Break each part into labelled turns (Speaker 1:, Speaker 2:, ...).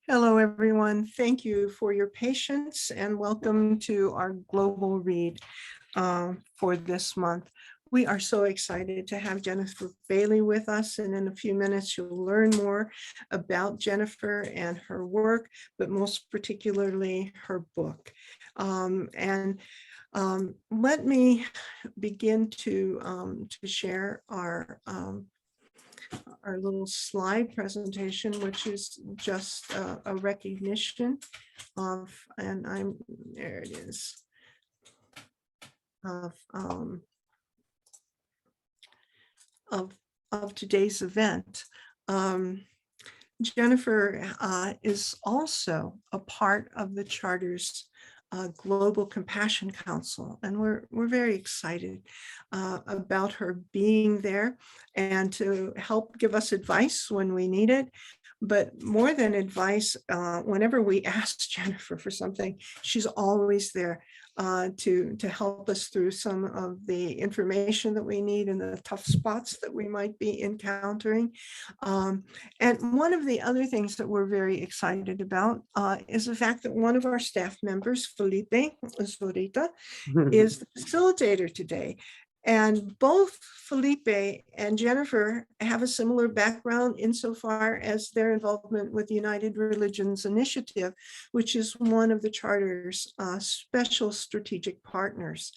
Speaker 1: Hello, everyone. Thank you for your patience and welcome to our global read for this month. We are so excited to have Jennifer Bailey with us, and in a few minutes you'll learn more about Jennifer and her work, but most particularly her book. Let me begin to share our little slide presentation, which is just a recognition of, and there it is, of today's event. Jennifer is also a part of the Charter's Global Compassion Council, and we're very excited about her being there and to help give us advice when we need it. But more than advice, whenever we ask Jennifer for something, she's always there to help us through some of the information that we need and the tough spots that we might be encountering. And one of the other things that we're very excited about is the fact that one of our staff members, Felipe Zorita, is the facilitator today. And both Felipe and Jennifer have a similar background insofar as their involvement with United Religions Initiative, which is one of the Charter's special strategic partners.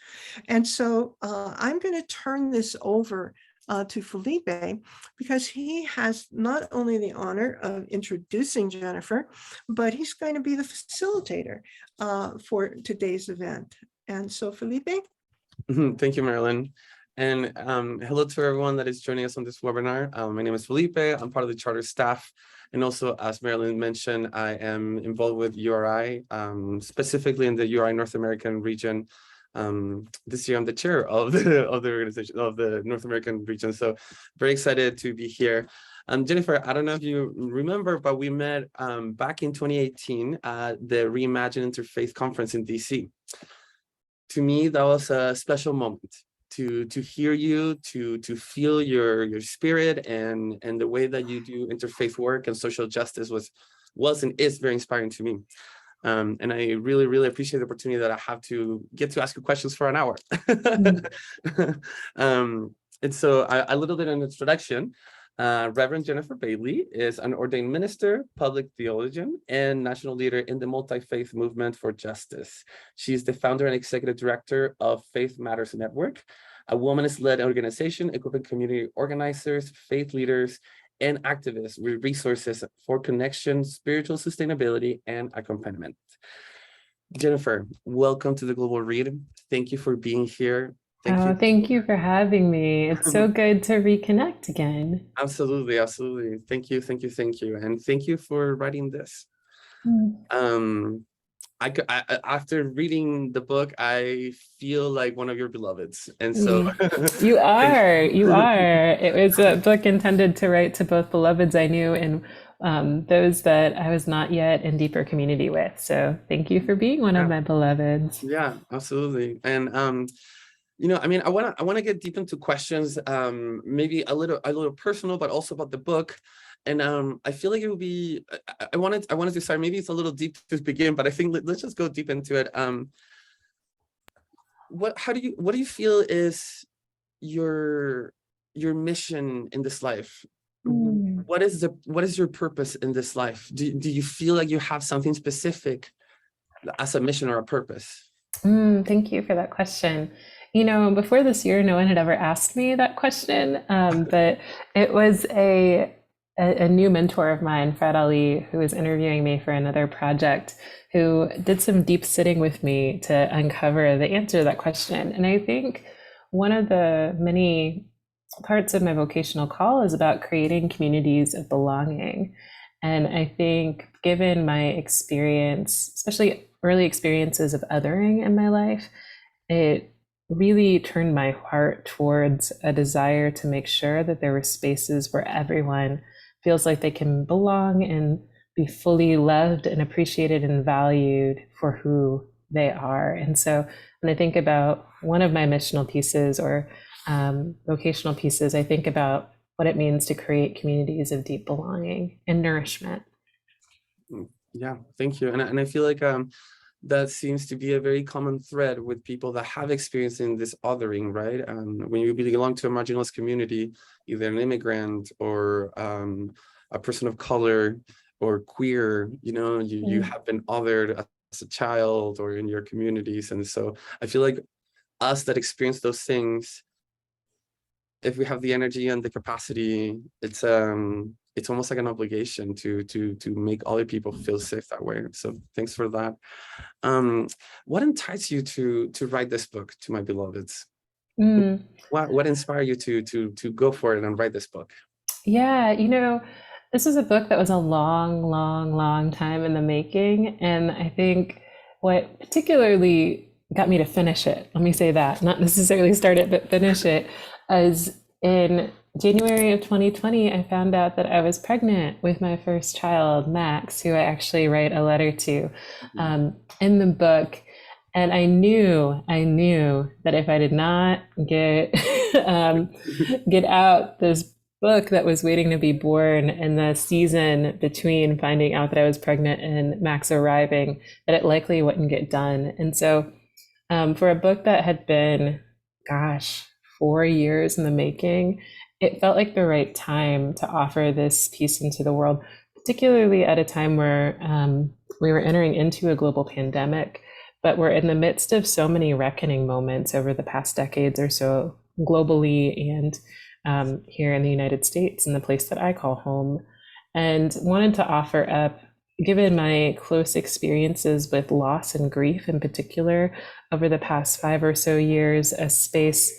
Speaker 1: And so I'm going to turn this over to Felipe, because he has not only the honor of introducing Jennifer, but he's going to be the facilitator for today's event. And so, Felipe?
Speaker 2: Thank you, Marilyn. And hello to everyone that is joining us on this webinar. My name is Felipe. I'm part of the Charter staff. And also, as Marilyn mentioned, I am involved with URI, specifically in the URI North American region. This year, I'm the chair of the organization of the North American region. So very excited to be here. Jennifer, I don't know if you remember, but we met back in 2018 at the Reimagine Interfaith Conference in DC. To me, that was a special moment to hear you, to feel your spirit and the way that you do interfaith work and social justice was and is very inspiring to me. And I really, really appreciate the opportunity that I have to get to ask you questions for an hour. And so a little bit of an introduction. Reverend Jennifer Bailey is an ordained minister, public theologian, and national leader in the multi-faith movement for justice. She's the founder and executive director of Faith Matters Network, a womanist-led organization equipping community organizers, faith leaders, and activists with resources for connection, spiritual sustainability, and accompaniment. Jennifer, welcome to the Global Read. Thank you for being here.
Speaker 3: Thank you for having me. It's so good to reconnect again.
Speaker 2: Absolutely, absolutely. Thank you. And thank you for writing this. After reading the book, I feel like one of your beloveds. And so
Speaker 3: you are. It was a book intended to write to both beloveds I knew and those that I was not yet in deeper community with. So thank you for being one of my beloveds.
Speaker 2: Yeah, absolutely. And I want to get deep into questions, maybe a little personal, but also about the book. And I feel like it would be. I wanted to start. Maybe it's a little deep to begin, but I think let's just go deep into it. What do you feel is your mission in this life? What is your purpose in this life? Do you feel like you have something specific as a mission or a purpose?
Speaker 3: Thank you for that question. Before this year, no one had ever asked me that question, but it was a new mentor of mine, Fred Ali, who was interviewing me for another project, who did some deep sitting with me to uncover the answer to that question. And I think one of the many parts of my vocational call is about creating communities of belonging. And I think given my experience, especially early experiences of othering in my life, it really turned my heart towards a desire to make sure that there were spaces where everyone feels like they can belong and be fully loved and appreciated and valued for who they are. And so when I think about one of my missional pieces or vocational pieces, I think about what it means to create communities of deep belonging and nourishment.
Speaker 2: Yeah, thank you. And I feel like that seems to be a very common thread with people that have experience in this othering, right? When you belong to a marginalized community, either an immigrant or a person of color or queer, you have been othered as a child or in your communities. And so I feel like us that experience those things, if we have the energy and the capacity, it's almost like an obligation to make other people feel safe that way. So thanks for that. What enticed you to write this book, To My Beloveds?
Speaker 3: Mm.
Speaker 2: What inspired you to go for it and write this book?
Speaker 3: Yeah, this was a book that was a long, long, long time in the making. And I think what particularly got me to finish it, let me say that, not necessarily start it, but finish it, is in January of 2020, I found out that I was pregnant with my first child, Max, who I actually write a letter to in the book. And I knew that if I did not get get out this book that was waiting to be born in the season between finding out that I was pregnant and Max arriving, that it likely wouldn't get done. And so for a book that had been, 4 years in the making, it felt like the right time to offer this piece into the world, particularly at a time where we were entering into a global pandemic, but we're in the midst of so many reckoning moments over the past decades or so, globally and here in the United States, in the place that I call home, and wanted to offer up, given my close experiences with loss and grief in particular over the past 5 or so years, a space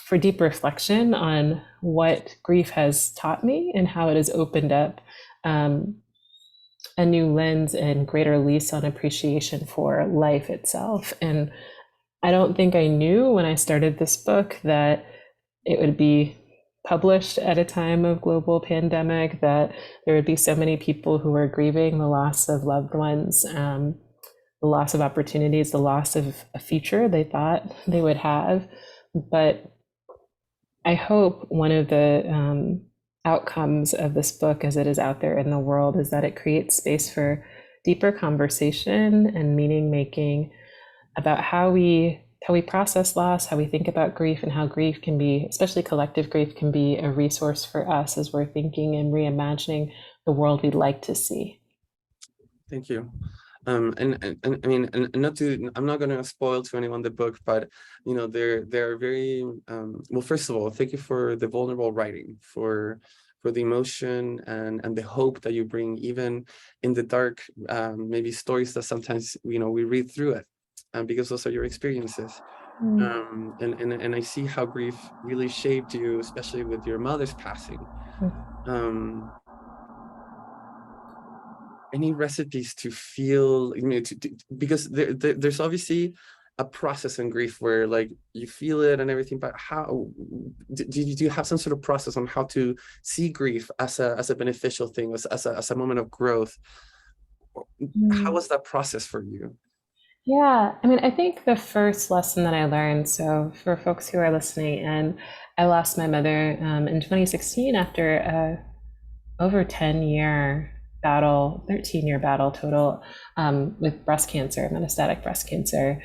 Speaker 3: for deep reflection on what grief has taught me and how it has opened up a new lens and greater lease on appreciation for life itself. And I don't think I knew when I started this book that it would be published at a time of global pandemic, that there would be so many people who are grieving the loss of loved ones, the loss of opportunities, the loss of a future they thought they would have. But I hope one of the outcomes of this book, as it is out there in the world, is that it creates space for deeper conversation and meaning making about how we process loss, how we think about grief, and how grief can be, especially collective grief, can be a resource for us as we're thinking and reimagining the world we'd like to see.
Speaker 2: Thank you. And I mean, and not to, I'm not going to spoil to anyone the book, but they're very well. First of all, thank you for the vulnerable writing, for the emotion and the hope that you bring, even in the dark, maybe stories that sometimes we read through it, because those are your experiences. And I see how grief really shaped you, especially with your mother's passing. Any recipes to feel, because there's obviously a process in grief where like you feel it and everything, but how do you have some sort of process on how to see grief as a beneficial thing, as a moment of growth? How was that process for you?
Speaker 3: Yeah, I mean, I think the first lesson that I learned, so for folks who are listening, and I lost my mother in 2016 after a over 10-year battle, 13-year battle total, with breast cancer, metastatic breast cancer.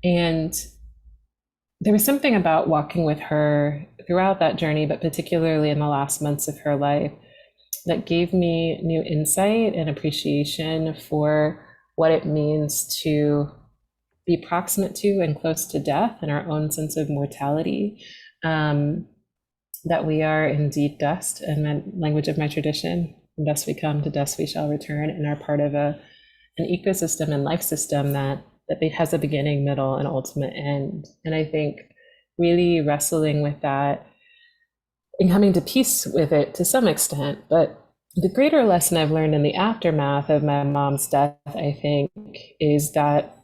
Speaker 3: And there was something about walking with her throughout that journey, but particularly in the last months of her life, that gave me new insight and appreciation for what it means to be proximate to and close to death and our own sense of mortality, that we are indeed dust, and the language of my tradition, from dust we come, to dust we shall return, and are part of an ecosystem and life system that has a beginning, middle, and ultimate end. And I think really wrestling with that and coming to peace with it to some extent. But the greater lesson I've learned in the aftermath of my mom's death, I think, is that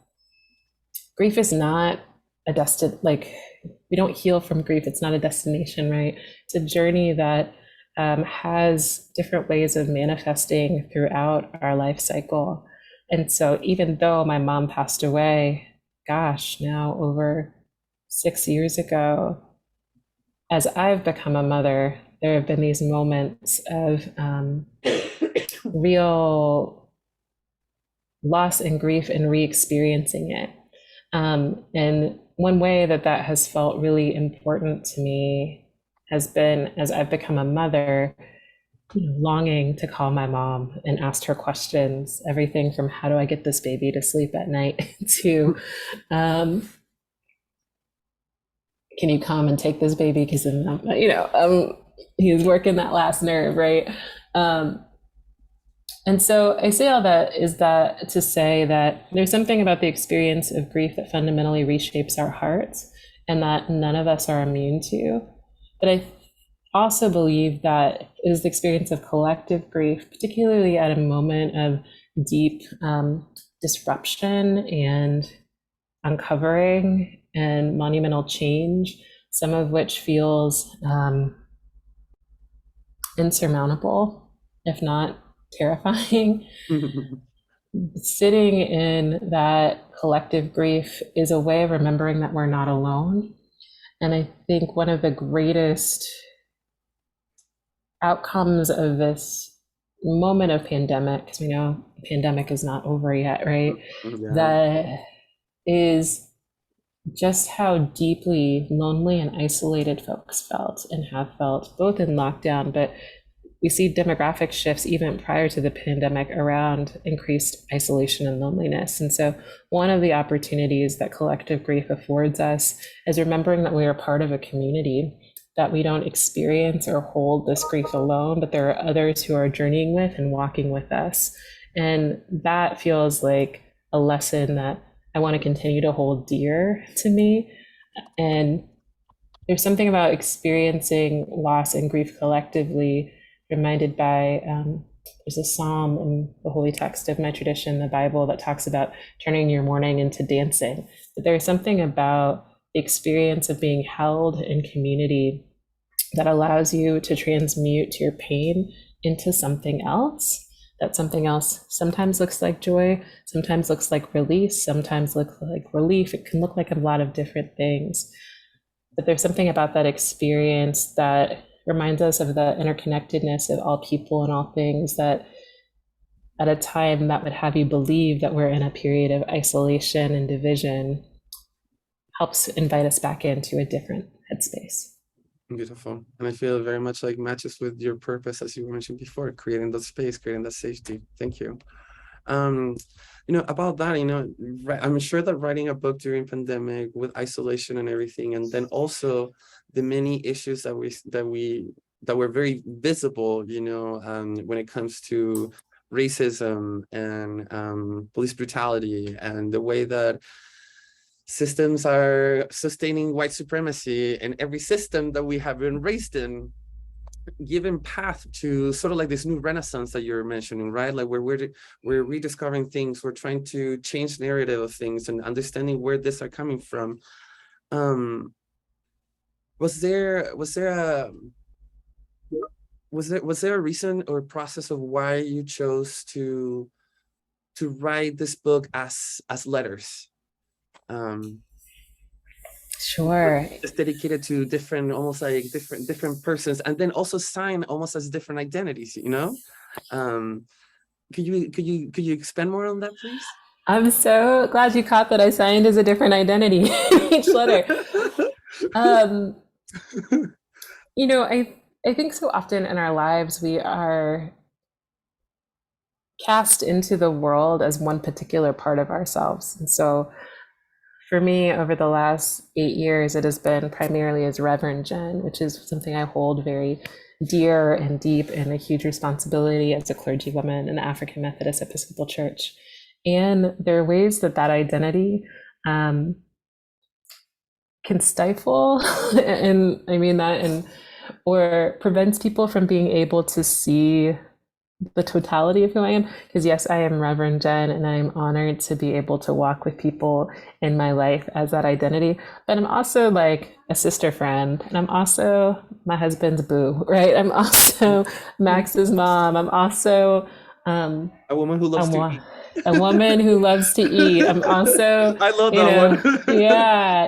Speaker 3: grief is not a we don't heal from grief. It's not a destination, right? It's a journey that has different ways of manifesting throughout our life cycle. And so even though my mom passed away, now over 6 years ago, as I've become a mother, there have been these moments of real loss and grief and re-experiencing it. And one way that that has felt really important to me has been, as I've become a mother, longing to call my mom and ask her questions, everything from how do I get this baby to sleep at night to can you come and take this baby because he's working that last nerve, right? And so I say all that is that to say that there's something about the experience of grief that fundamentally reshapes our hearts and that none of us are immune to. But I also believe that it is the experience of collective grief, particularly at a moment of deep disruption and uncovering and monumental change, some of which feels insurmountable, if not terrifying. Sitting in that collective grief is a way of remembering that we're not alone. And I think one of the greatest outcomes of this moment of pandemic, because we know the pandemic is not over yet, right?
Speaker 2: Yeah.
Speaker 3: That is just how deeply lonely and isolated folks felt and have felt, both in lockdown, but we see demographic shifts even prior to the pandemic around increased isolation and loneliness. And so one of the opportunities that collective grief affords us is remembering that we are part of a community, that we don't experience or hold this grief alone, but there are others who are journeying with and walking with us. And that feels like a lesson that I want to continue to hold dear to me. And there's something about experiencing loss and grief collectively, reminded by, there's a psalm in the holy text of my tradition, the Bible, that talks about turning your mourning into dancing. But there's something about the experience of being held in community that allows you to transmute your pain into something else. That something else sometimes looks like joy, sometimes looks like release, sometimes looks like relief. It can look like a lot of different things. But there's something about that experience that reminds us of the interconnectedness of all people and all things, that at a time that would have you believe that we're in a period of isolation and division, helps invite us back into a different headspace.
Speaker 2: Beautiful. And I feel very much like matches with your purpose, as you mentioned before, creating that space, creating that safety. Thank you. About that, I'm sure that writing a book during pandemic with isolation and everything, and then also the many issues that were very visible, when it comes to racism and police brutality and the way that systems are sustaining white supremacy, and every system that we have been raised in, given path to sort of like this new renaissance that you're mentioning, right? Like we're rediscovering things, we're trying to change narrative of things and understanding where this are coming from. Was there a reason or process of why you chose to write this book as letters?
Speaker 3: Sure.
Speaker 2: It's dedicated to different, almost like different persons, and then also sign almost as different identities, Could you expand more on that, please?
Speaker 3: I'm so glad you caught that I signed as a different identity in each letter. I think so often in our lives we are cast into the world as one particular part of ourselves. And so for me, over the last 8 years, it has been primarily as Reverend Jen, which is something I hold very dear and deep, and a huge responsibility as a clergywoman in the African Methodist Episcopal Church. And there are ways that identity can stifle, and I mean that, or prevents people from being able to see the totality of who I am. Because yes, I am Reverend Jen, and I'm honored to be able to walk with people in my life as that identity. But I'm also like a sister friend, and I'm also my husband's boo, right? I'm also Max's mom. I'm also
Speaker 2: a woman who loves to eat.
Speaker 3: A woman who loves to eat. I'm also,
Speaker 2: I love that one.
Speaker 3: Yeah,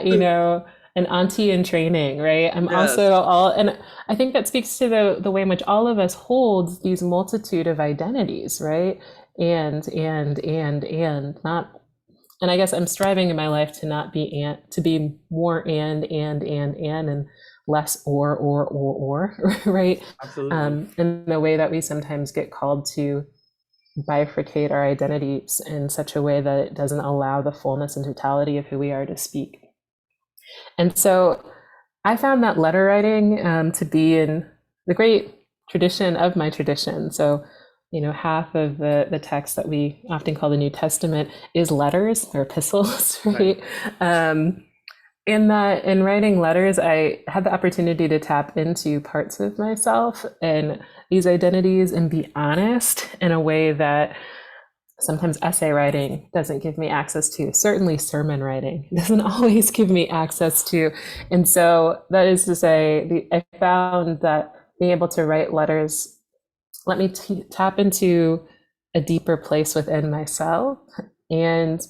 Speaker 3: an auntie in training, right? I'm also and I think that speaks to the way in which all of us hold these multitude of identities, right? and not, and I guess I'm striving in my life to not be to be more and less or, right?
Speaker 2: Absolutely.
Speaker 3: In the way that we sometimes get called to bifurcate our identities in such a way that it doesn't allow the fullness and totality of who we are to speak. And so I found that letter writing to be in the great tradition of my tradition. So, half of the text that we often call the New Testament is letters or epistles, right? In writing letters, I had the opportunity to tap into parts of myself and these identities and be honest in a way that sometimes essay writing doesn't give me access to. Certainly sermon writing doesn't always give me access to. And so that is to say, I found that being able to write letters let me tap into a deeper place within myself and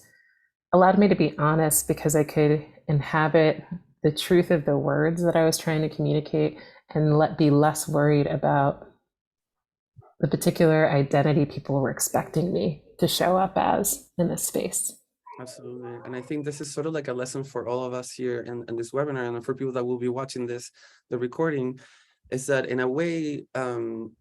Speaker 3: allowed me to be honest because I could inhabit the truth of the words that I was trying to communicate and be less worried about the particular identity people were expecting me to show up as in this space.
Speaker 2: Absolutely. And I think this is sort of like a lesson for all of us here in this webinar, and for people that will be watching the recording, is that in a way,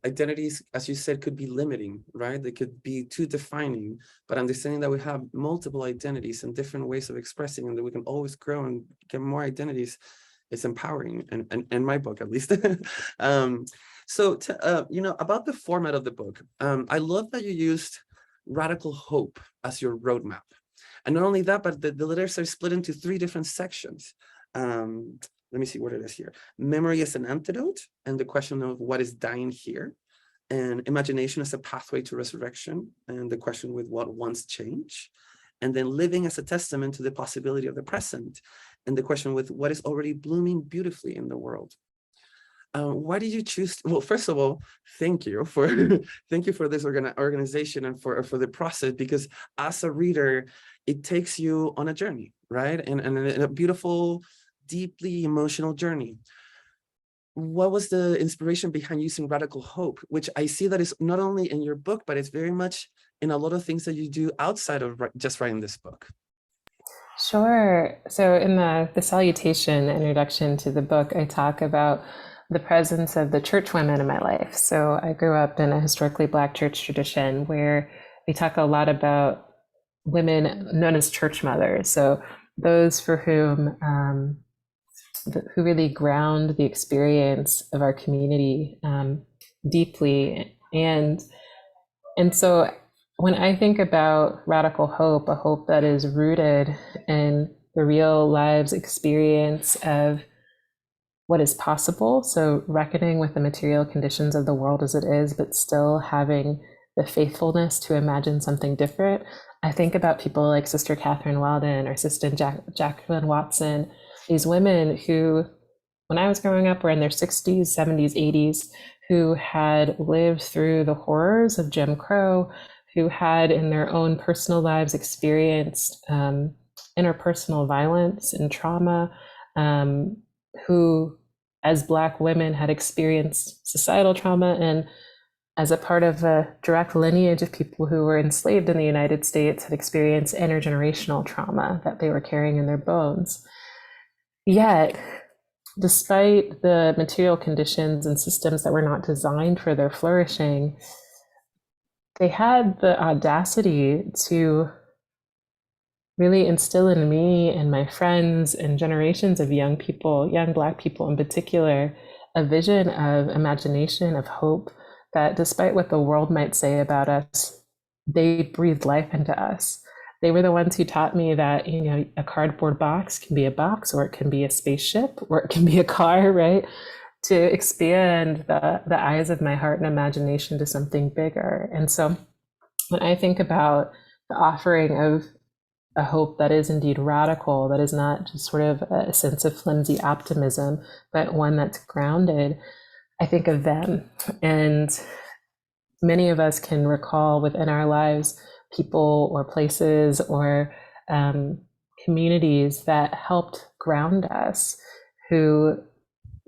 Speaker 2: identities, as you said, could be limiting, right? They could be too defining, but understanding that we have multiple identities and different ways of expressing, and that we can always grow and get more identities, is empowering, and in my book, at least. So, about the format of the book, I love that you used radical hope as your roadmap. And not only that, but the letters are split into 3 different sections. Let me see what it is here. Memory as an antidote, and the question of what is dying here. And imagination as a pathway to resurrection, and the question with what once changed. And then living as a testament to the possibility of the present, and the question with what is already blooming beautifully in the world. Why did you choose? Well, first of all, thank you for this organization and for the process, because as a reader, it takes you on a journey, right? And a beautiful, deeply emotional journey. What was the inspiration behind using radical hope, which I see that is not only in your book, but it's very much in a lot of things that you do outside of just writing this book?
Speaker 3: Sure. So in the salutation, the introduction to the book, I talk about the presence of the church women in my life. So I grew up in a historically Black church tradition where we talk a lot about women known as church mothers. So those for whom, who really ground the experience of our community deeply. And so when I think about radical hope, a hope that is rooted in the real lives experience of what is possible, so reckoning with the material conditions of the world as it is, but still having the faithfulness to imagine something different. I think about people like Sister Catherine Weldon or Sister Jacqueline Watson, these women who, when I was growing up, were in their 60s, 70s, 80s, who had lived through the horrors of Jim Crow, who had in their own personal lives experienced interpersonal violence and trauma, who, as Black women, had experienced societal trauma, and as a part of a direct lineage of people who were enslaved in the United States, had experienced intergenerational trauma that they were carrying in their bones. Yet, despite the material conditions and systems that were not designed for their flourishing, they had the audacity to really instill in me and my friends and generations of young people, young Black people in particular, a vision of imagination, of hope, that despite what the world might say about us, they breathed life into us. They were the ones who taught me that, a cardboard box can be a box, or it can be a spaceship, or it can be a car, right? To expand the eyes of my heart and imagination to something bigger. And so when I think about the offering of a hope that is indeed radical, that is not just sort of a sense of flimsy optimism, but one that's grounded, I think of them. And many of us can recall within our lives people or places or communities that helped ground us, who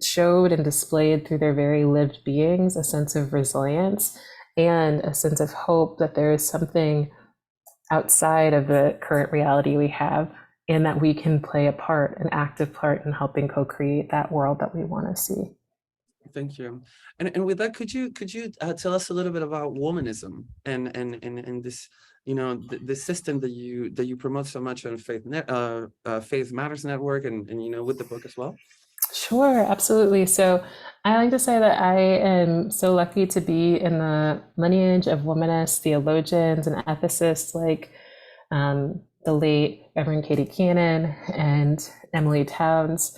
Speaker 3: showed and displayed through their very lived beings a sense of resilience and a sense of hope that there is something outside of the current reality we have, and that we can play a part, an active part in helping co-create that world that we want to see.
Speaker 2: Thank you. And with that, could you tell us a little bit about womanism and this, the system that you promote so much on Faith Matters Network and with the book as well?
Speaker 3: Sure, absolutely. So I like to say that I am so lucky to be in the lineage of womanists, theologians, and ethicists like the late Reverend Katie Cannon and Emily Towns,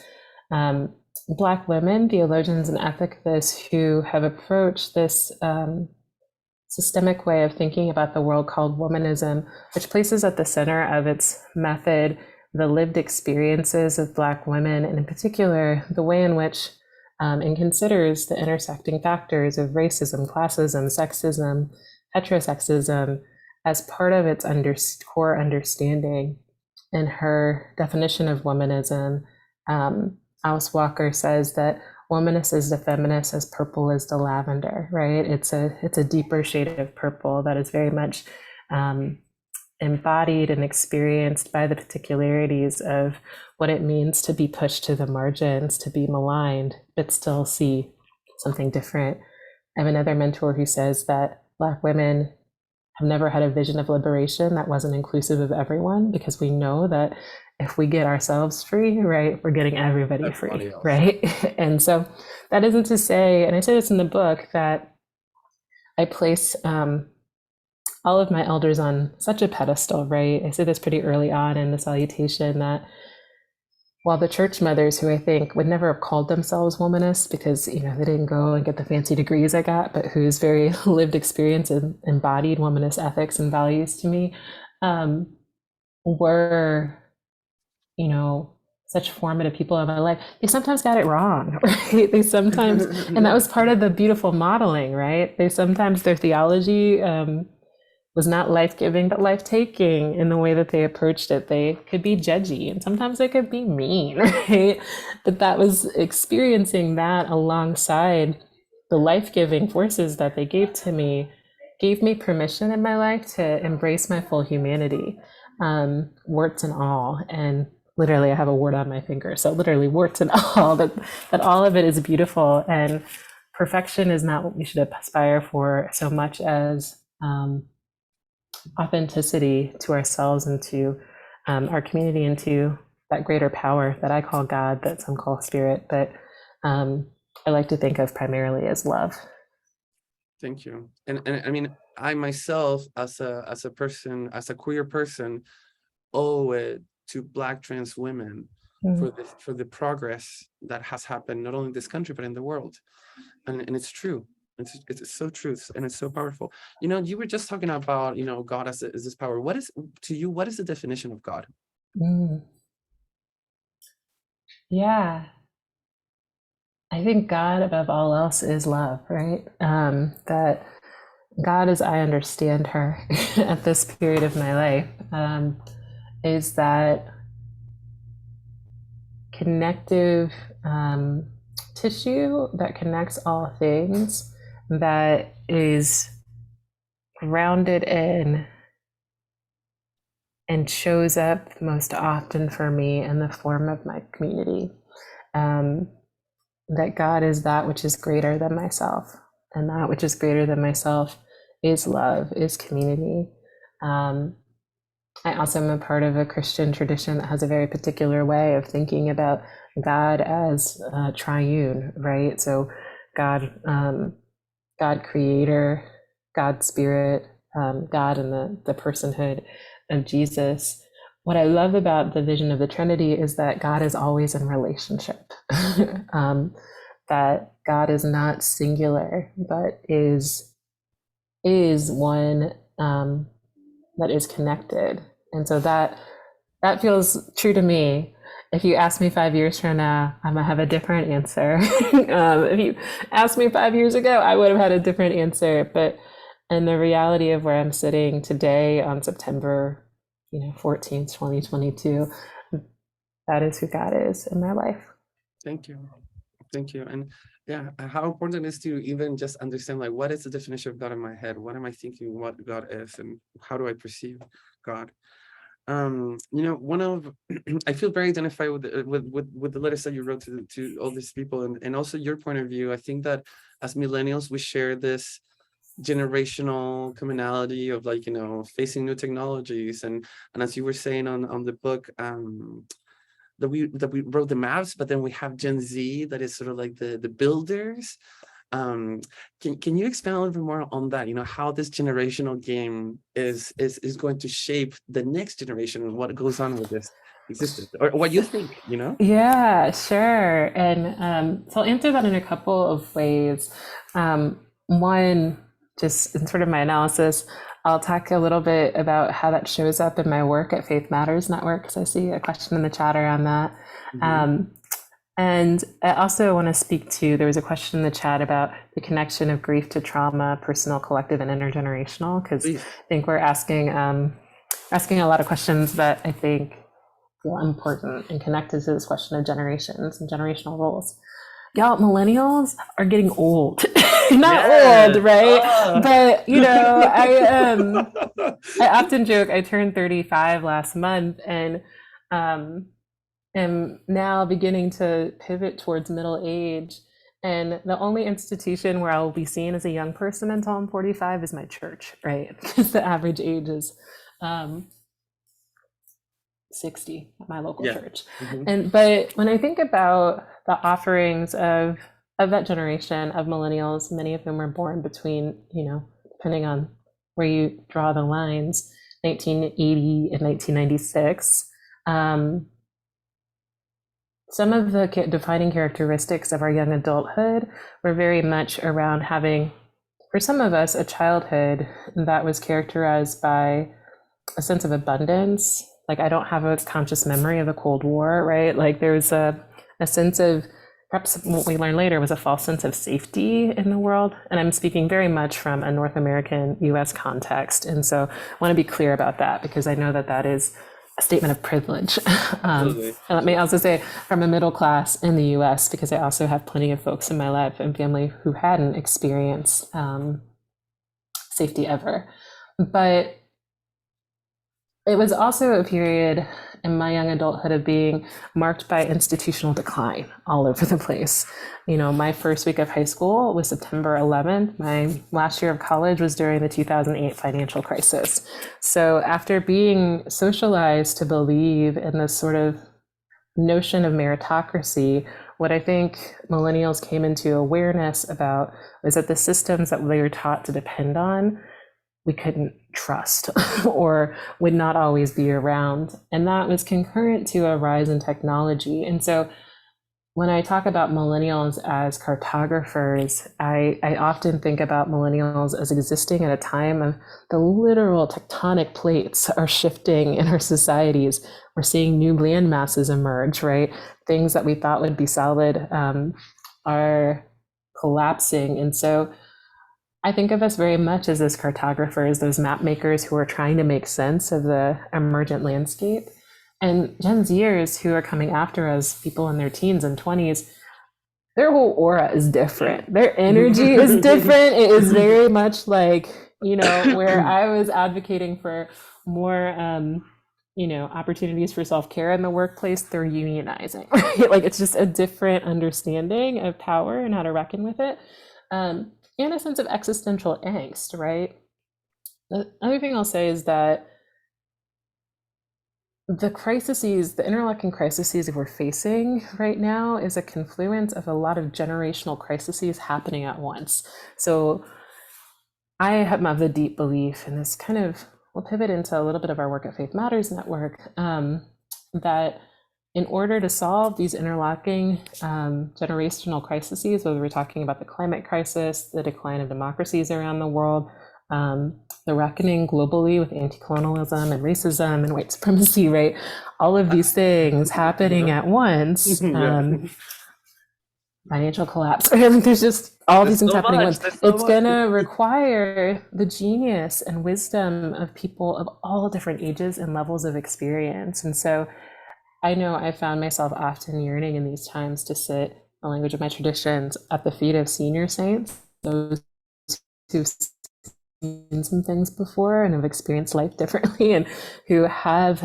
Speaker 3: Black women, theologians, and ethicists who have approached this systemic way of thinking about the world called womanism, which places at the center of its method the lived experiences of Black women, and in particular, the way in which it considers the intersecting factors of racism, classism, sexism, heterosexism as part of its core understanding. In her definition of womanism, Alice Walker says that womanist is the feminist as purple is the lavender, right? It's a deeper shade of purple that is very much embodied and experienced by the particularities of what it means to be pushed to the margins, to be maligned, but still see something different. I have another mentor who says that Black women have never had a vision of liberation that wasn't inclusive of everyone, because we know that if we get ourselves free, right, we're getting everybody free, right? And so that isn't to say, and I say this in the book, that I place all of my elders on such a pedestal, right? I say this pretty early on in the salutation that while the church mothers, who I think would never have called themselves womanists because, they didn't go and get the fancy degrees I got, but whose very lived experience and embodied womanist ethics and values to me, were, such formative people in my life, they sometimes got it wrong, right? They sometimes, and that was part of the beautiful modeling, right? Their theology was not life-giving, but life-taking in the way that they approached it. They could be judgy, and sometimes they could be mean, right? But that was experiencing that alongside the life-giving forces that they gave to me, gave me permission in my life to embrace my full humanity, warts and all. And literally, I have a wart on my finger, so literally warts and all, but that all of it is beautiful, and perfection is not what we should aspire for so much as authenticity to ourselves and to our community and to that greater power that I call God, that some call spirit, but I like to think of primarily as love.
Speaker 2: Thank you. And I mean, I myself, as a person, as a queer person, owe it to Black trans women for the progress that has happened not only in this country but in the world, and it's true. It's so true, and it's so powerful. You were just talking about God as this power. What is, to you, what is the definition of God?
Speaker 3: Yeah, I think God above all else is love, right? That God, as I understand her at this period of my life, is that connective tissue that connects all things, that is grounded in and shows up most often for me in the form of my community. That God is that which is greater than myself, and that which is greater than myself is love, is community. I also am a part of a Christian tradition that has a very particular way of thinking about God as triune, right? So God creator, God spirit, God and the personhood of Jesus. What I love about the vision of the Trinity is that God is always in relationship, that God is not singular, but is one that is connected. And so that feels true to me. If you ask me 5 years from now, I might have a different answer. If you asked me 5 years ago, I would have had a different answer. But in the reality of where I'm sitting today on September 14th, 2022, that is who God is in my life.
Speaker 2: Thank you. Thank you. Yeah, how important it is to even just understand, like, what is the definition of God in my head? What am I thinking what God is, and how do I perceive God? One of I feel very identified with the letters that you wrote to all these people, and also your point of view. I think that as millennials, we share this generational commonality of, like, facing new technologies, and as you were saying on the book, that we wrote the maps, but then we have Gen Z that is sort of like the builders. Can you expand a little bit more on that? How this generational game is going to shape the next generation, and what goes on with this existence, or what you think?
Speaker 3: Yeah, sure. And so I'll answer that in a couple of ways. One, just in sort of my analysis, I'll talk a little bit about how that shows up in my work at Faith Matters Network, because I see a question in the chat around that. And I also want to speak to, there was a question in the chat about the connection of grief to trauma, personal, collective, and intergenerational, because I think we're asking a lot of questions that I think feel important and connected to this question of generations and generational roles. Y'all, millennials are getting old. Not old, right? But I often joke, I turned 35 last month, and am now beginning to pivot towards middle age. And the only institution where I will be seen as a young person until I'm 45 is my church, right? Because the average age is 60 at my local church. But when I think about the offerings of that generation of millennials, many of them were born between, depending on where you draw the lines, 1980 and 1996. Some of the defining characteristics of our young adulthood were very much around having, for some of us, a childhood that was characterized by a sense of abundance. Like, I don't have a conscious memory of the Cold War, right? Like, there's a sense of, perhaps what we learned later was a false sense of safety in the world. And I'm speaking very much from a North American US context. And so I want to be clear about that, because I know that that is a statement of privilege. And let me also say, from a middle class in the US, because I also have plenty of folks in my life and family who hadn't experienced safety ever. But it was also a period in my young adulthood of being marked by institutional decline all over the place. My first week of high school was September 11th. My last year of college was during the 2008 financial crisis. So after being socialized to believe in this sort of notion of meritocracy, what I think millennials came into awareness about was that the systems that they were taught to depend on, we couldn't trust or would not always be around. And that was concurrent to a rise in technology. And so when I talk about millennials as cartographers, I often think about millennials as existing at a time of the literal tectonic plates are shifting in our societies. We're seeing new land masses emerge, right? Things that we thought would be solid are collapsing. And so I think of us very much as those cartographers, those map makers who are trying to make sense of the emergent landscape. And Gen Zers who are coming after us, people in their teens and 20s, their whole aura is different. Their energy is different. It is very much like, where I was advocating for more, opportunities for self-care in the workplace, they're unionizing, right? Like, it's just a different understanding of power and how to reckon with it. And a sense of existential angst, right? The other thing I'll say is that the interlocking crises that we're facing right now is a confluence of a lot of generational crises happening at once. So I have the deep belief, and this kind of will pivot into a little bit of our work at Faith Matters Network, that in order to solve these interlocking generational crises, whether we're talking about the climate crisis, the decline of democracies around the world, the reckoning globally with anti-colonialism and racism and white supremacy, right? All of these things happening at once, financial collapse. There's just all these things happening at once. It's gonna require the genius and wisdom of people of all different ages and levels of experience. And so I know I found myself often yearning in these times to sit the language of my traditions, at the feet of senior saints, those who've seen some things before and have experienced life differently, and who have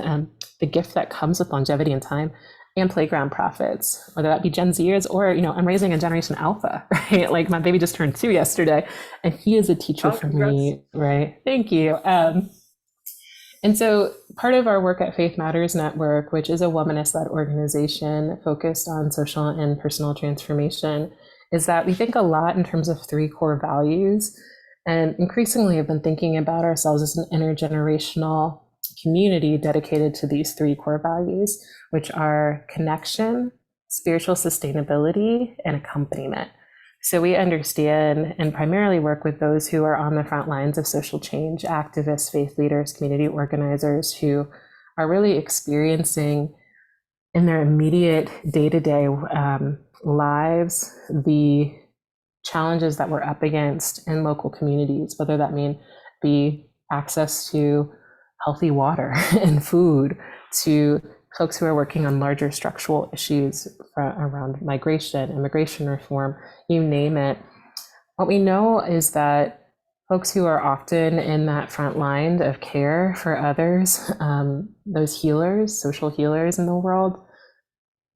Speaker 3: the gift that comes with longevity and time, and playground prophets, whether that be Gen Zers or, I'm raising a generation Alpha, right? Like my baby just turned 2 yesterday, and he is a teacher for me, right? Thank you. And so part of our work at Faith Matters Network, which is a womanist-led organization focused on social and personal transformation, is that we think a lot in terms of 3 core values, and increasingly have been thinking about ourselves as an intergenerational community dedicated to these 3 core values, which are connection, spiritual sustainability, and accompaniment. So we understand and primarily work with those who are on the front lines of social change, activists, faith leaders, community organizers, who are really experiencing in their immediate day-to-day lives the challenges that we're up against in local communities, whether that be access to healthy water and food, to folks who are working on larger structural issues around migration, immigration reform, you name it. What we know is that folks who are often in that front line of care for others, those healers, social healers in the world,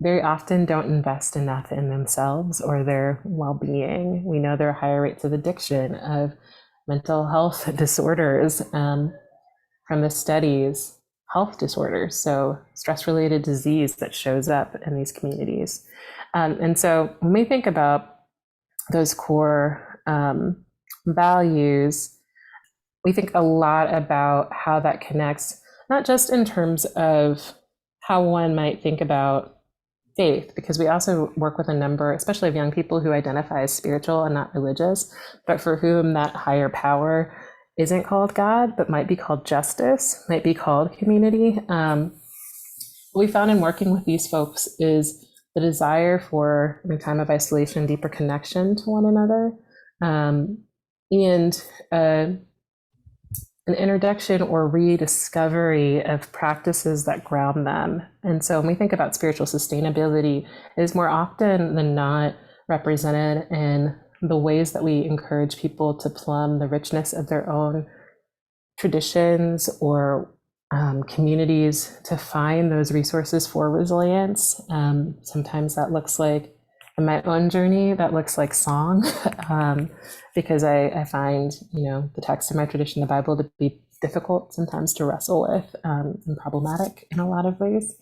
Speaker 3: very often don't invest enough in themselves or their well-being. We know there are higher rates of addiction, of mental health disorders, from the studies, health disorders, so stress-related disease that shows up in these communities. And so when we think about those core values, we think a lot about how that connects, not just in terms of how one might think about faith, because we also work with a number, especially of young people who identify as spiritual and not religious, but for whom that higher power isn't called God, but might be called justice, might be called community. What we found in working with these folks is the desire for, in a time of isolation, deeper connection to one another, and an introduction or rediscovery of practices that ground them. And so when we think about spiritual sustainability, it is more often than not represented in the ways that we encourage people to plumb the richness of their own traditions or communities to find those resources for resilience. Sometimes that looks like, in my own journey, that looks like song, because I find, the text of my tradition, the Bible, to be difficult sometimes to wrestle with, and problematic in a lot of ways.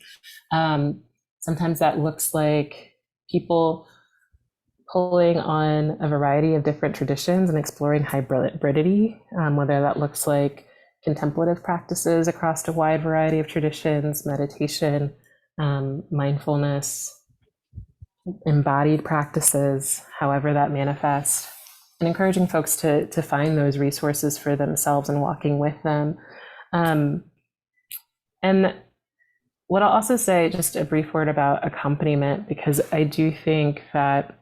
Speaker 3: Sometimes that looks like people pulling on a variety of different traditions and exploring hybridity, whether that looks like contemplative practices across a wide variety of traditions, meditation, mindfulness, embodied practices, however that manifests, and encouraging folks to find those resources for themselves and walking with them. And what I'll also say, just a brief word about accompaniment, because I do think that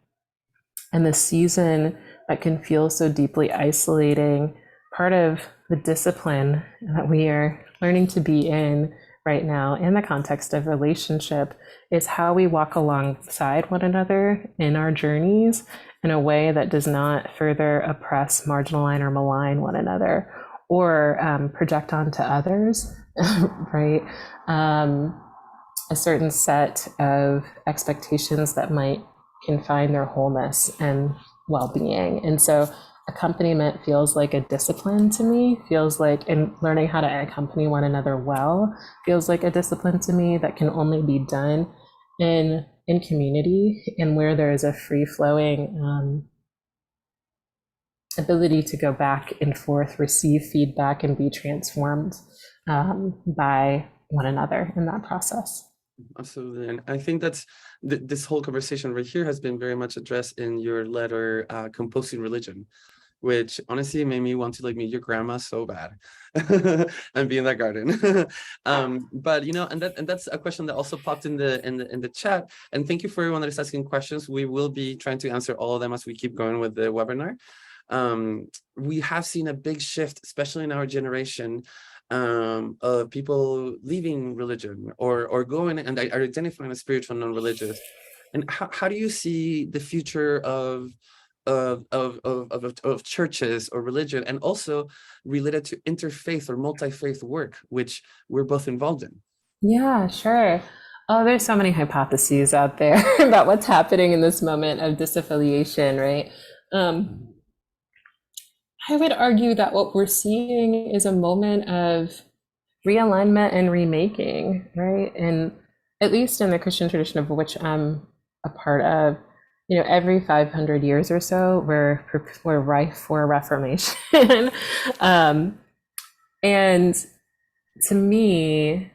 Speaker 3: in the season that can feel so deeply isolating, part of the discipline that we are learning to be in right now in the context of relationship is how we walk alongside one another in our journeys in a way that does not further oppress, marginalize, or malign one another, or project onto others, right? A certain set of expectations that might confine their wholeness and well-being. And so accompaniment feels like a discipline to me, feels like, and learning how to accompany one another well feels like a discipline to me that can only be done in community, and where there is a free-flowing ability to go back and forth, receive feedback, and be transformed by one another in that process.
Speaker 2: Absolutely. And I think that's this whole conversation right here has been very much addressed in your letter, Composing Religion, which honestly made me want to meet your grandma so bad and be in that garden. But and that's a question that also popped in the chat. And thank you for everyone that is asking questions. We will be trying to answer all of them as we keep going with the webinar. We have seen a big shift, especially in our generation, of people leaving religion or going and are identifying as spiritual, non-religious. And how do you see the future of churches or religion, and also related to interfaith or multi-faith work, which we're both involved in?
Speaker 3: Yeah, sure. Oh, there's so many hypotheses out there about what's happening in this moment of disaffiliation, right? I would argue that what we're seeing is a moment of realignment and remaking, right? And at least in the Christian tradition of which I'm a part of, every 500 years or so, we're rife for reformation. And to me,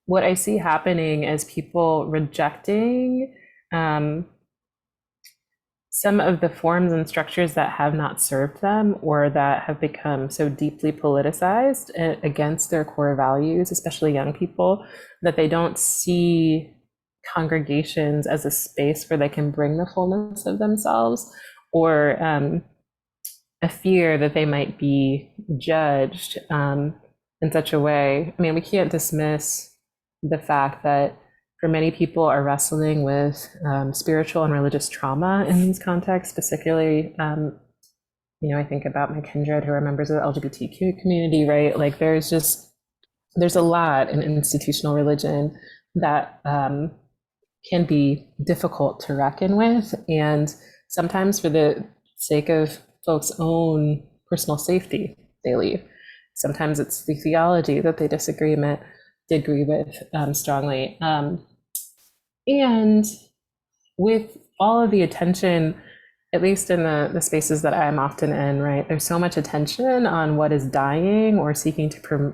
Speaker 3: what I see happening is people rejecting some of the forms and structures that have not served them, or that have become so deeply politicized against their core values, especially young people, that they don't see congregations as a space where they can bring the fullness of themselves, or a fear that they might be judged in such a way. I mean, we can't dismiss the fact that for many people are wrestling with spiritual and religious trauma in these contexts, particularly, I think about my kindred who are members of the LGBTQ community, right? Like there's a lot in institutional religion that can be difficult to reckon with. And sometimes for the sake of folks' own personal safety, they leave. Sometimes it's the theology that they disagree with strongly. And with all of the attention, at least in the spaces that I'm often in, right, there's so much attention on what is dying or seeking to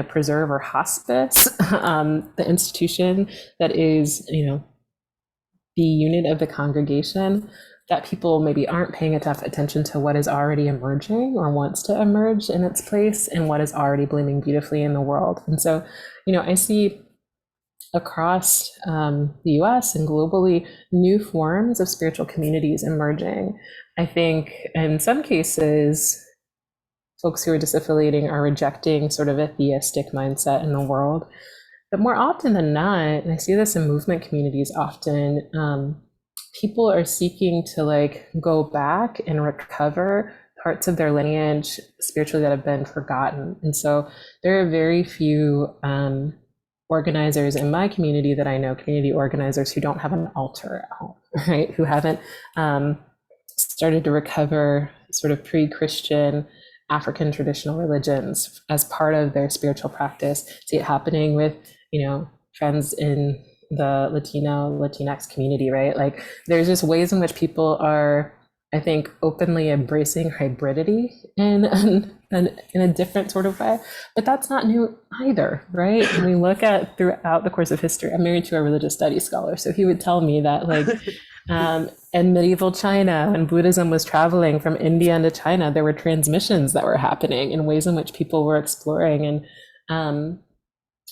Speaker 3: preserve or hospice, the institution that is, the unit of the congregation, that people maybe aren't paying enough attention to what is already emerging or wants to emerge in its place and what is already blooming beautifully in the world. And so, I see across the US and globally new forms of spiritual communities emerging. I think in some cases, folks who are disaffiliating are rejecting sort of a theistic mindset in the world. But more often than not, and I see this in movement communities often, people are seeking to go back and recover parts of their lineage spiritually that have been forgotten. And so there are very few organizers in my community that I know, community organizers who don't have an altar at home, right? Who haven't started to recover sort of pre-Christian African traditional religions as part of their spiritual practice. See it happening with, friends in the Latinx community, right? Like there's just ways in which people are, I think, openly embracing hybridity in a different sort of way. But that's not new either, right? When we look at throughout the course of history, I'm married to a religious studies scholar, so he would tell me that in medieval China, when Buddhism was traveling from India into China, there were transmissions that were happening in ways in which people were exploring and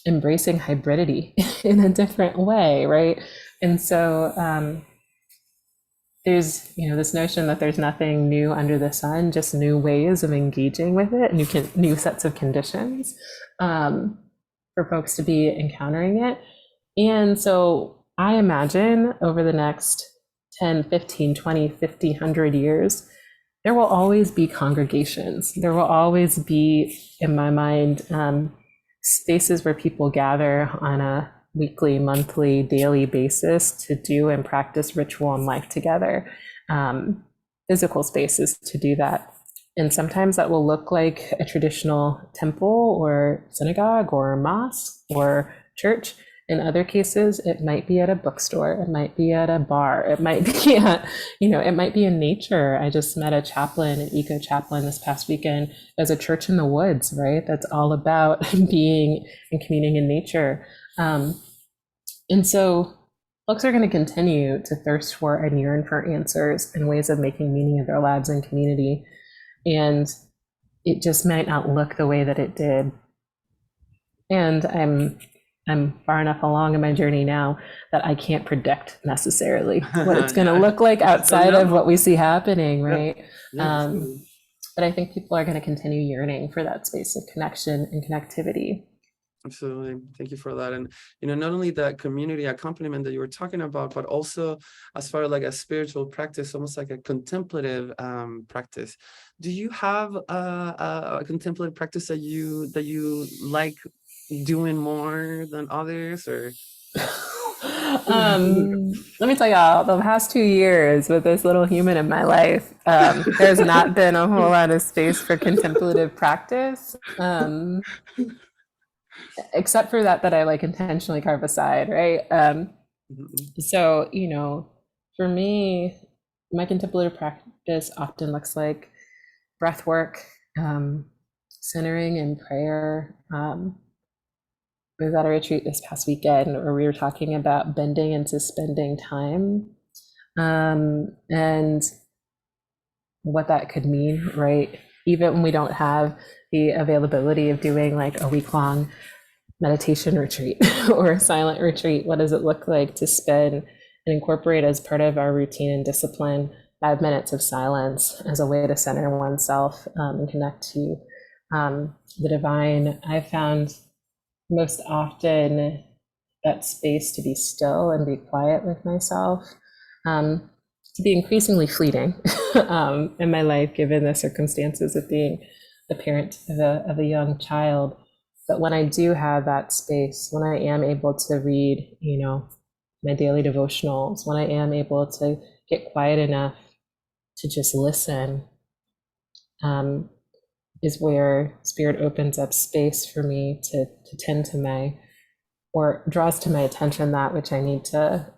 Speaker 3: embracing hybridity in a different way, right? And so there's this notion that there's nothing new under the sun, just new ways of engaging with it, new sets of conditions for folks to be encountering it. And so I imagine over the next 10, 15, 20, 50, 100 years, there will always be congregations. There will always be, in my mind, spaces where people gather on a weekly, monthly, daily basis to do and practice ritual and life together, physical spaces to do that. And sometimes that will look like a traditional temple or synagogue or mosque or church. In other cases, it might be at a bookstore, it might be at a bar, it might be at, it might be in nature. I just met a chaplain, an eco chaplain this past weekend. There's a church in the woods, right? That's all about being and communing in nature. And so folks are going to continue to thirst for and yearn for answers and ways of making meaning of their lives and community. And it just might not look the way that it did. And I'm far enough along in my journey now that I can't predict necessarily what it's going to look like outside of what we see happening, right? But I think people are going to continue yearning for that space of connection and connectivity.
Speaker 2: Absolutely. Thank you for that. And, not only that community accompaniment that you were talking about, but also as far as like a spiritual practice, almost like a contemplative practice. Do you have a contemplative practice that you like doing more than others, or?
Speaker 3: Let me tell y'all, the past 2 years with this little human in my life, there's not been a whole lot of space for contemplative practice. Except for that I like intentionally carve aside, right? So, for me, my contemplative practice often looks like breath work, centering and prayer. We was at a retreat this past weekend where we were talking about bending and suspending time, and what that could mean, right? Even when we don't have the availability of doing like a week-long meditation retreat or a silent retreat, what does it look like to spend and incorporate as part of our routine and discipline 5 minutes of silence as a way to center oneself and connect to the divine? I found most often that space to be still and be quiet with myself to be increasingly fleeting in my life, given the circumstances of being the parent of a young child. But when I do have that space, when I am able to read, my daily devotionals, when I am able to get quiet enough to just listen, is where Spirit opens up space for me to tend to or draws to my attention that which I need to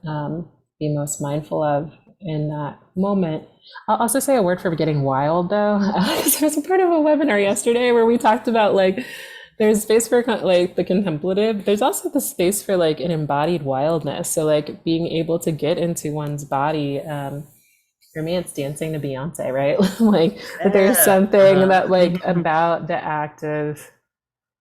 Speaker 3: be most mindful of in that moment. I'll also say a word for getting wild, though. There was a part of a webinar yesterday where we talked about there's space for the contemplative. There's also the space for an embodied wildness. So being able to get into one's body. For me, it's dancing to Beyonce, right? There's something that about the act of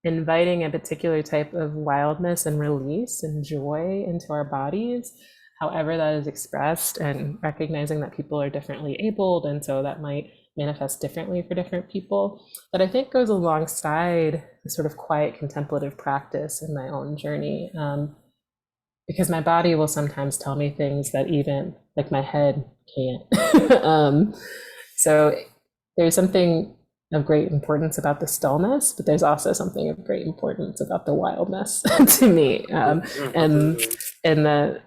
Speaker 3: inviting a particular type of wildness and release and joy into our bodies, however that is expressed, and recognizing that people are differently abled, and so that might manifest differently for different people. But I think goes alongside the sort of quiet contemplative practice in my own journey, because my body will sometimes tell me things that even my head can't. So there's something of great importance about the stillness, but there's also something of great importance about the wildness to me, and the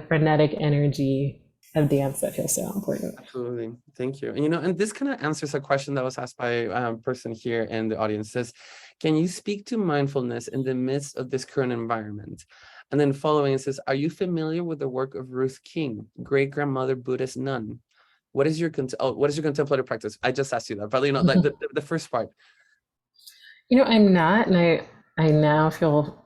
Speaker 3: frenetic energy of dance that feels so important.
Speaker 2: Absolutely. Thank you. And this kind of answers a question that was asked by a person here in the audience. Says, can you speak to mindfulness in the midst of this current environment? And then following it says, are you familiar with the work of Ruth King, great grandmother Buddhist nun? What is your contemplative practice? I just asked you that, but the first part.
Speaker 3: I'm not, and I now feel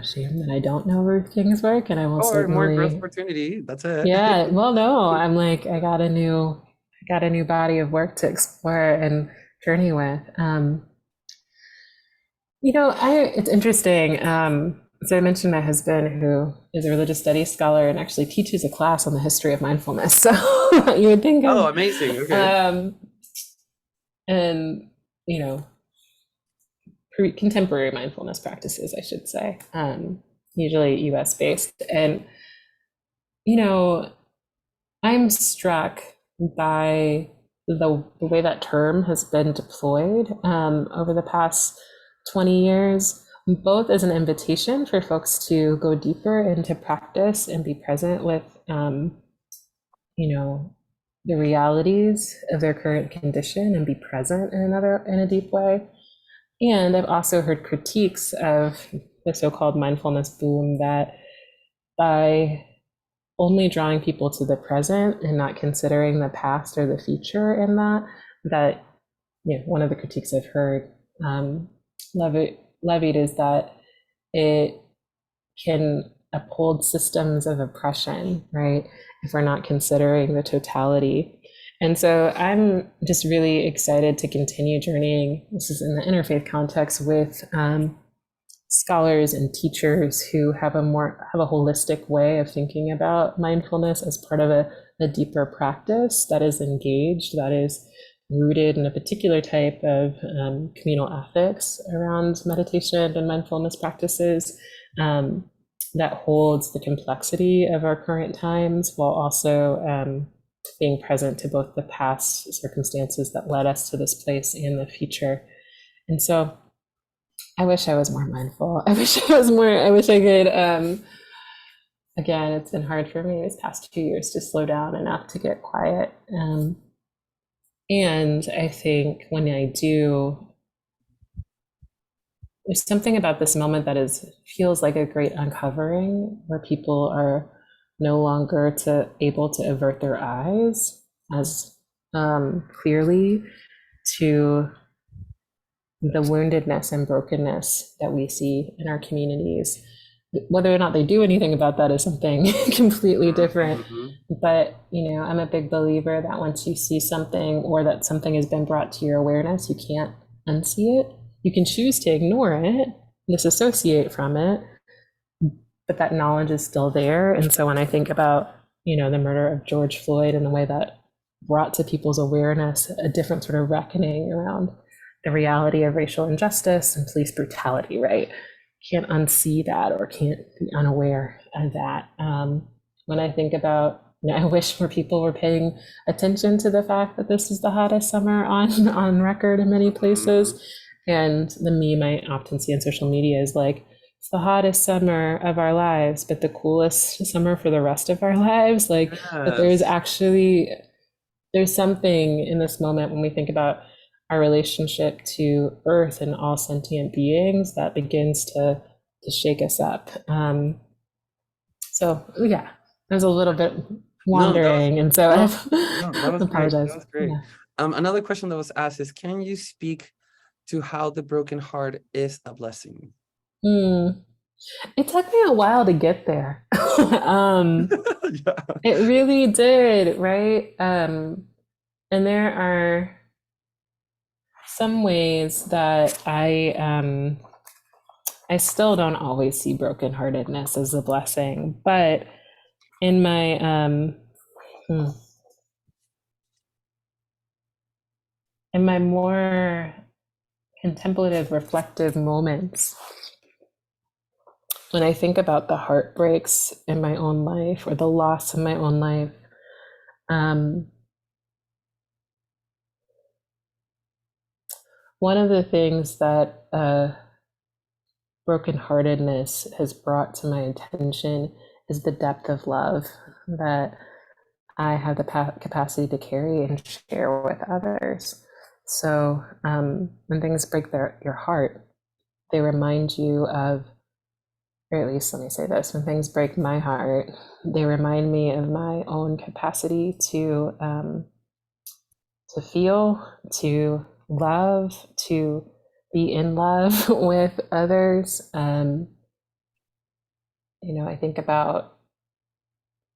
Speaker 3: shame that I don't know Ruth King's work, and I will certainly
Speaker 2: more growth opportunity. That's it.
Speaker 3: Yeah, well, no, I'm I got a new body of work to explore and journey with. It's interesting. So I mentioned my husband, who is a religious studies scholar and actually teaches a class on the history of mindfulness. So you would think,
Speaker 2: amazing. Okay.
Speaker 3: And contemporary mindfulness practices, I should say, usually US based. And, I'm struck by the way that term has been deployed over the past 20 years, both as an invitation for folks to go deeper into practice and be present with, the realities of their current condition and be present in a deep way. And I've also heard critiques of the so-called mindfulness boom that by only drawing people to the present and not considering the past or the future in that one of the critiques I've heard levied is that it can uphold systems of oppression, right? If we're not considering the totality. And so I'm just really excited to continue journeying. This is in the interfaith context with scholars and teachers who have a holistic way of thinking about mindfulness as part of a deeper practice that is engaged, that is rooted in a particular type of communal ethics around meditation and mindfulness practices that holds the complexity of our current times while also being present to both the past circumstances that led us to this place and the future. And so I wish I was more mindful. I wish I could, again, it's been hard for me these past 2 years to slow down enough to get quiet. And I think when I do, there's something about this moment that feels like a great uncovering, where people are no longer able to avert their eyes as clearly to the woundedness and brokenness that we see in our communities. Whether or not they do anything about that is something completely different. But, I'm a big believer that once you see something or that something has been brought to your awareness, you can't unsee it. You can choose to ignore it, disassociate from it, but that knowledge is still there. And so when I think about, the murder of George Floyd and the way that brought to people's awareness a different sort of reckoning around the reality of racial injustice and police brutality, right? Can't unsee that or can't be unaware of that. When I think about, I wish more people were paying attention to the fact that this is the hottest summer on record in many places. And the meme I often see on social media is like, it's the hottest summer of our lives, but the coolest summer for the rest of our lives. Like, but there's something in this moment when we think about our relationship to Earth and all sentient beings that begins to shake us up. So yeah, there's a little bit wandering, and so I apologize.
Speaker 2: That was great. Yeah. Another question that was asked is, can you speak to how the broken heart is a blessing?
Speaker 3: It took me a while to get there. It really did, right? And there are some ways that I still don't always see brokenheartedness as a blessing, but in my more contemplative, reflective moments, when I think about the heartbreaks in my own life or the loss in my own life, one of the things that brokenheartedness has brought to my attention is the depth of love that I have the capacity to carry and share with others. So when things break your heart, they remind you of, or at least let me say this, when things break my heart, they remind me of my own capacity to feel, to love, to be in love with others. I think about,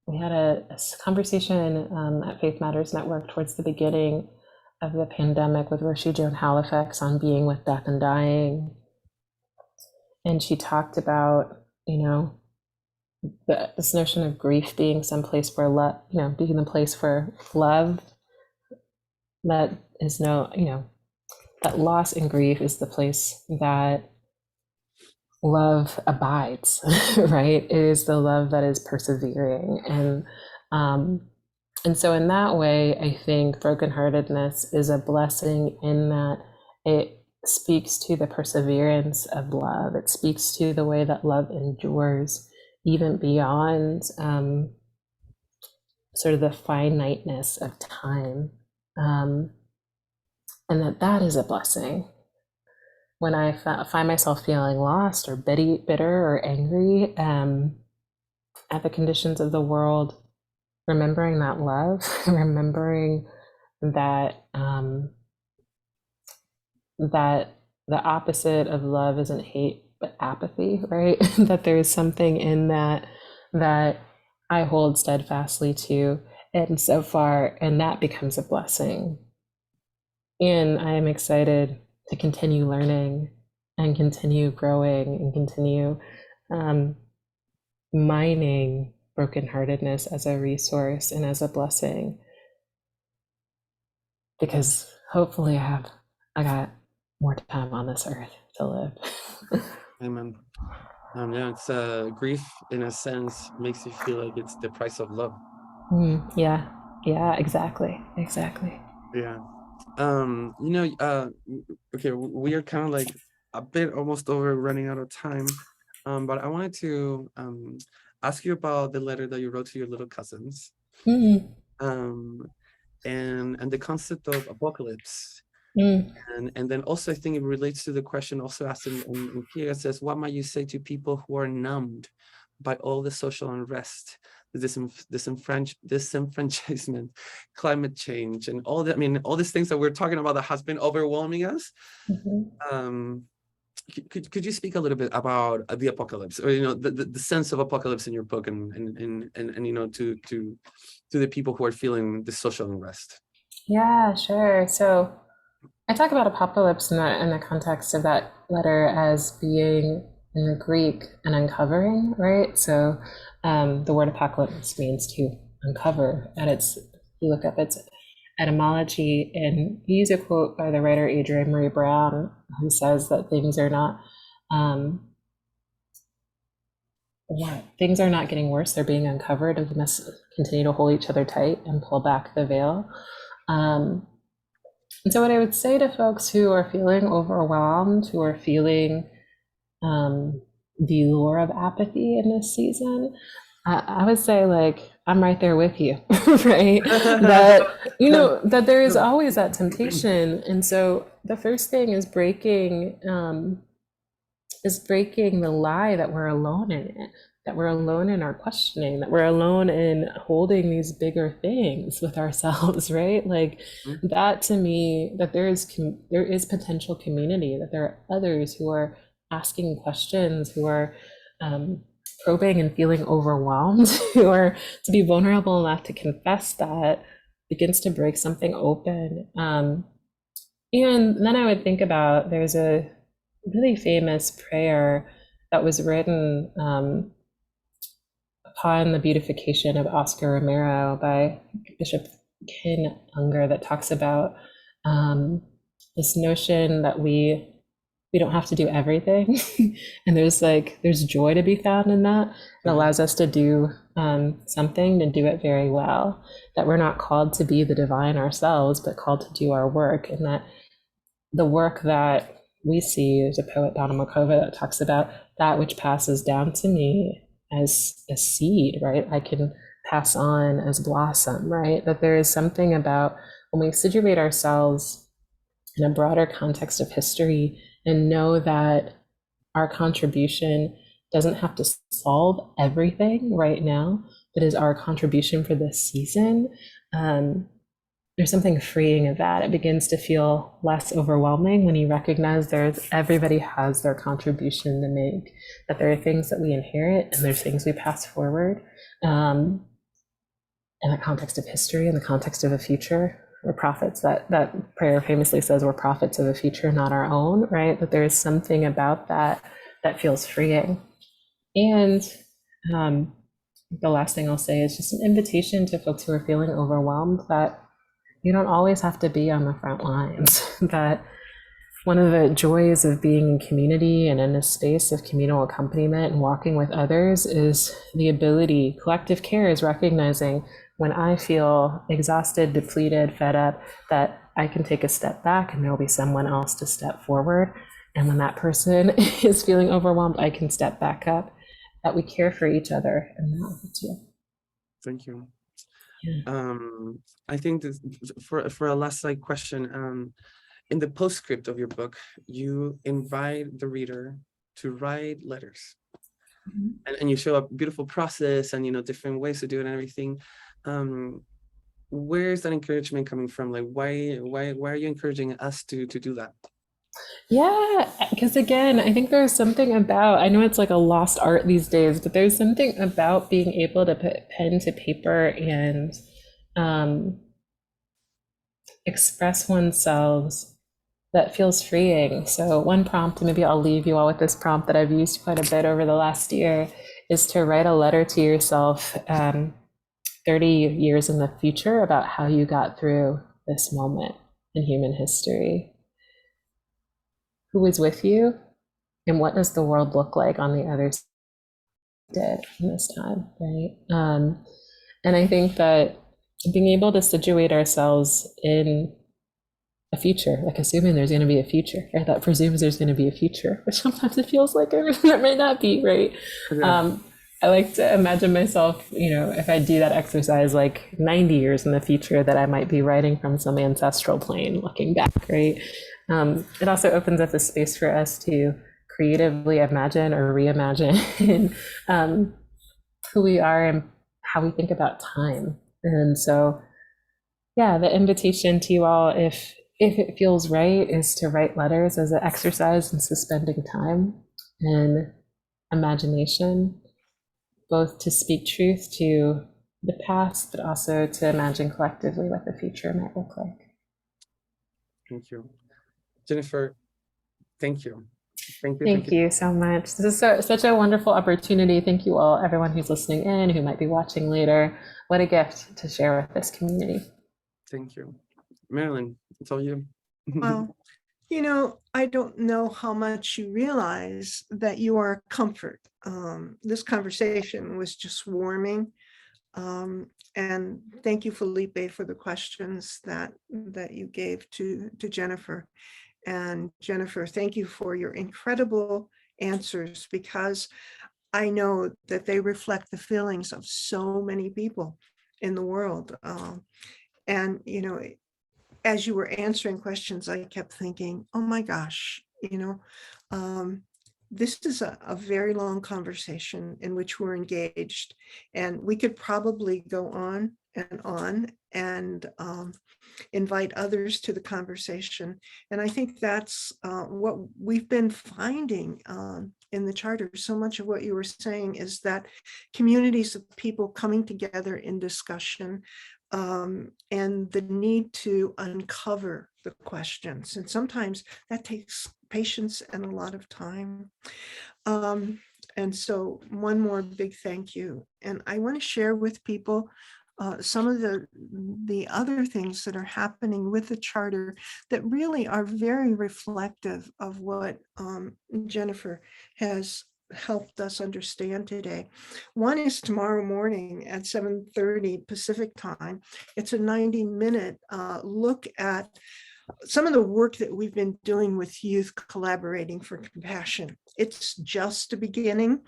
Speaker 3: we had a conversation at Faith Matters Network towards the beginning of the pandemic with Roshi Joan Halifax on being with death and dying. And she talked about, this notion of grief being someplace where love, being the place for love, that is that loss and grief is the place that love abides, right? It is the love that is persevering. And so in that way, I think brokenheartedness is a blessing in that it speaks to the perseverance of love. It speaks to the way that love endures even beyond sort of the finiteness of time. And that is a blessing. When I find myself feeling lost or bitter or angry at the conditions of the world, remembering that love, remembering that that the opposite of love isn't hate, but apathy, right? That there is something in that I hold steadfastly to, and so far, and that becomes a blessing. And I am excited to continue learning and continue growing and continue mining brokenheartedness as a resource and as a blessing, because hopefully I got more time on this earth to live.
Speaker 2: Amen. Yeah, it's grief in a sense makes you feel like it's the price of love.
Speaker 3: Yeah, exactly.
Speaker 2: Yeah. Okay, we are kind of like a bit almost over running out of time. But I wanted to ask you about the letter that you wrote to your little cousins. Um, and the concept of apocalypse. And then also I think it relates to the question also asked in here. It says, what might you say to people who are numbed by all the social unrest, the disenfranchisement, climate change, and all that? I mean, all these things that we're talking about that has been overwhelming us. Could you speak a little bit about the apocalypse, or the sense of apocalypse in your book, and to the people who are feeling the social unrest?
Speaker 3: Yeah, sure. So I talk about apocalypse in the context of that letter as being, in the Greek, an uncovering, right? So the word apocalypse means to uncover. You look up its etymology, and you use a quote by the writer Adrienne Marie Brown, who says that things are not getting worse; they're being uncovered, and we must continue to hold each other tight and pull back the veil. And so what I would say to folks who are feeling overwhelmed, who are feeling the lure of apathy in this season, I would say, like, I'm right there with you, right? that there is always that temptation. And so the first thing is breaking the lie that we're alone in it, that we're alone in our questioning, that we're alone in holding these bigger things with ourselves, right? Like that, to me, that there is potential community, that there are others who are asking questions, who are probing and feeling overwhelmed, who are to be vulnerable enough to confess that begins to break something open. And then I would think about, there's a really famous prayer that was written upon the beatification of Oscar Romero by Bishop Ken Unger, that talks about this notion that we don't have to do everything, and there's joy to be found in that. It allows us to do something, to do it very well, that we're not called to be the divine ourselves, but called to do our work, and that the work that we see, there's a poet, Donna Makova, that talks about that which passes down to me as a seed, right? I can pass on as blossom, right? That there is something about when we situate ourselves in a broader context of history and know that our contribution doesn't have to solve everything right now, but is our contribution for this season. There's something freeing of that. It begins to feel less overwhelming when you recognize everybody has their contribution to make, that there are things that we inherit and there's things we pass forward. In the context of history, in the context of a future, we're prophets. That prayer famously says we're prophets of a future, not our own, right? But there is something about that feels freeing. And the last thing I'll say is just an invitation to folks who are feeling overwhelmed, that you don't always have to be on the front lines. That one of the joys of being in community and in a space of communal accompaniment and walking with others is the ability, collective care is recognizing when I feel exhausted, depleted, fed up, that I can take a step back and there'll be someone else to step forward. And when that person is feeling overwhelmed, I can step back up, that we care for each other. And that will too.
Speaker 2: Thank you.
Speaker 3: Yeah.
Speaker 2: I think this, for a last question, in the postscript of your book, you invite the reader to write letters, and you show a beautiful process and different ways to do it and everything. Where is that encouragement coming from? Like, why are you encouraging us to do that?
Speaker 3: Yeah, because again, I think there's something about, I know it's like a lost art these days, but there's something about being able to put pen to paper and express oneself that feels freeing. So one prompt, maybe I'll leave you all with this prompt that I've used quite a bit over the last year, is to write a letter to yourself 30 years in the future about how you got through this moment. in human history? Who is with you? And what does the world look like on the other side in this time, right? And I think that being able to situate ourselves in a future, like assuming there's going to be a future, right? That presumes there's going to be a future, but sometimes it feels like there might not be, right?
Speaker 2: Yeah.
Speaker 3: I like to imagine myself, if I do that exercise, like 90 years in the future, that I might be writing from some ancestral plane looking back, right? It also opens up a space for us to creatively imagine or reimagine who we are and how we think about time. And so, yeah, the invitation to you all, if it feels right, is to write letters as an exercise in suspending time and imagination, both to speak truth to the past, but also to imagine collectively what the future might look like.
Speaker 2: Thank you. Jennifer, thank you.
Speaker 3: Thank you so much. This is such a wonderful opportunity. Thank you all, everyone who's listening in, who might be watching later. What a gift to share with this community.
Speaker 2: Thank you. Marilyn, it's all you.
Speaker 1: Well, I don't know how much you realize that you are comfort. This conversation was just warming. And thank you, Felipe, for the questions that you gave to Jennifer. And Jennifer, thank you for your incredible answers, because I know that they reflect the feelings of so many people in the world. And, as you were answering questions, I kept thinking, oh my gosh, this is a very long conversation in which we're engaged, and we could probably go on and invite others to the conversation. And I think that's what we've been finding in the charter. So much of what you were saying is that communities of people coming together in discussion, and the need to uncover the questions. And sometimes that takes patience and a lot of time. And so one more big thank you. And I want to share with people some of the other things that are happening with the charter that really are very reflective of what Jennifer has helped us understand today. One is tomorrow morning at 7:30 Pacific time. It's a 90-minute look at some of the work that we've been doing with youth collaborating for compassion. It's just a beginning.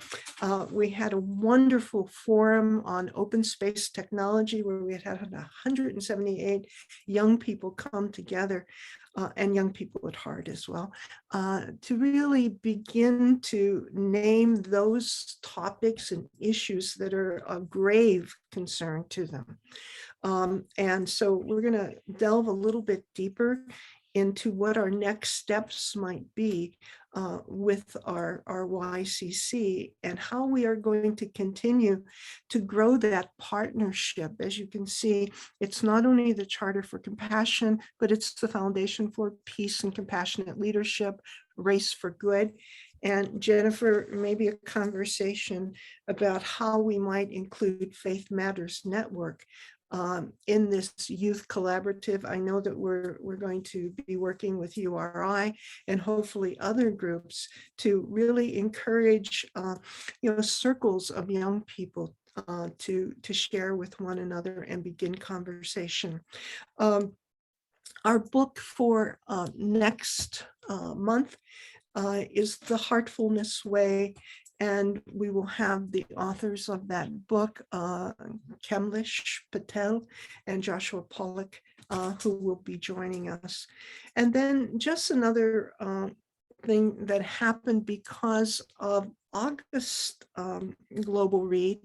Speaker 1: We had a wonderful forum on open space technology where we had 178 young people come together, and young people at heart as well, to really begin to name those topics and issues that are of grave concern to them. And so we're going to delve a little bit deeper into what our next steps might be with our YCC, and how we are going to continue to grow that partnership. As you can see, it's not only the Charter for Compassion, but it's the Foundation for Peace and Compassionate Leadership, Race for Good. And Jennifer, maybe a conversation about how we might include Faith Matters Network in this youth collaborative. I know that we're going to be working with URI and hopefully other groups to really encourage circles of young people to share with one another and begin conversation. Our book for next month is The Heartfulness Way. And we will have the authors of that book, Kamlesh Patel and Joshua Pollack, who will be joining us. And then just another thing that happened because of August Global Read.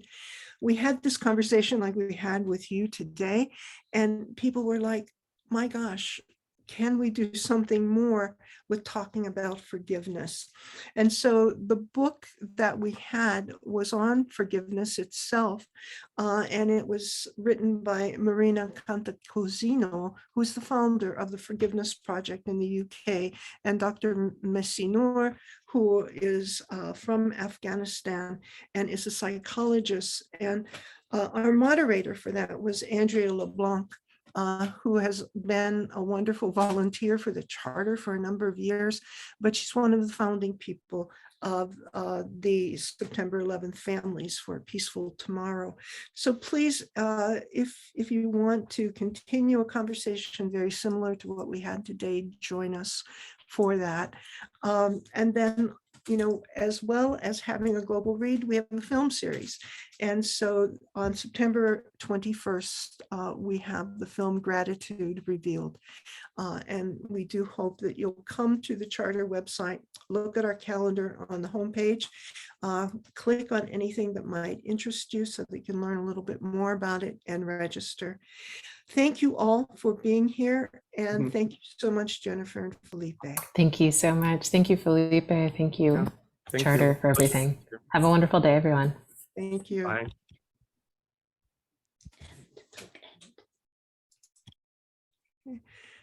Speaker 1: We had this conversation like we had with you today, and people were like, my gosh, can we do something more with talking about forgiveness? And so the book that we had was on forgiveness itself, and it was written by Marina Cantacuzino, who's the founder of the Forgiveness Project in the UK, and Dr. Messinor, who is from Afghanistan and is a psychologist. And our moderator for that was Andrea LeBlanc, who has been a wonderful volunteer for the charter for a number of years, but she's one of the founding people of the September 11th Families for a Peaceful Tomorrow. So please, if you want to continue a conversation very similar to what we had today, join us for that. And then, as well as having a global read, we have a film series. And so on September 21st, we have the film Gratitude Revealed. And we do hope that you'll come to the charter website, look at our calendar on the homepage, click on anything that might interest you so that you can learn a little bit more about it and register. Thank you all for being here. And thank you so much, Jennifer and Felipe.
Speaker 3: Thank you so much. Thank you, Felipe. Thank you,
Speaker 2: Thank
Speaker 3: Charter,
Speaker 2: you
Speaker 3: for everything. Have a wonderful day, everyone.
Speaker 1: Thank you.
Speaker 2: Bye.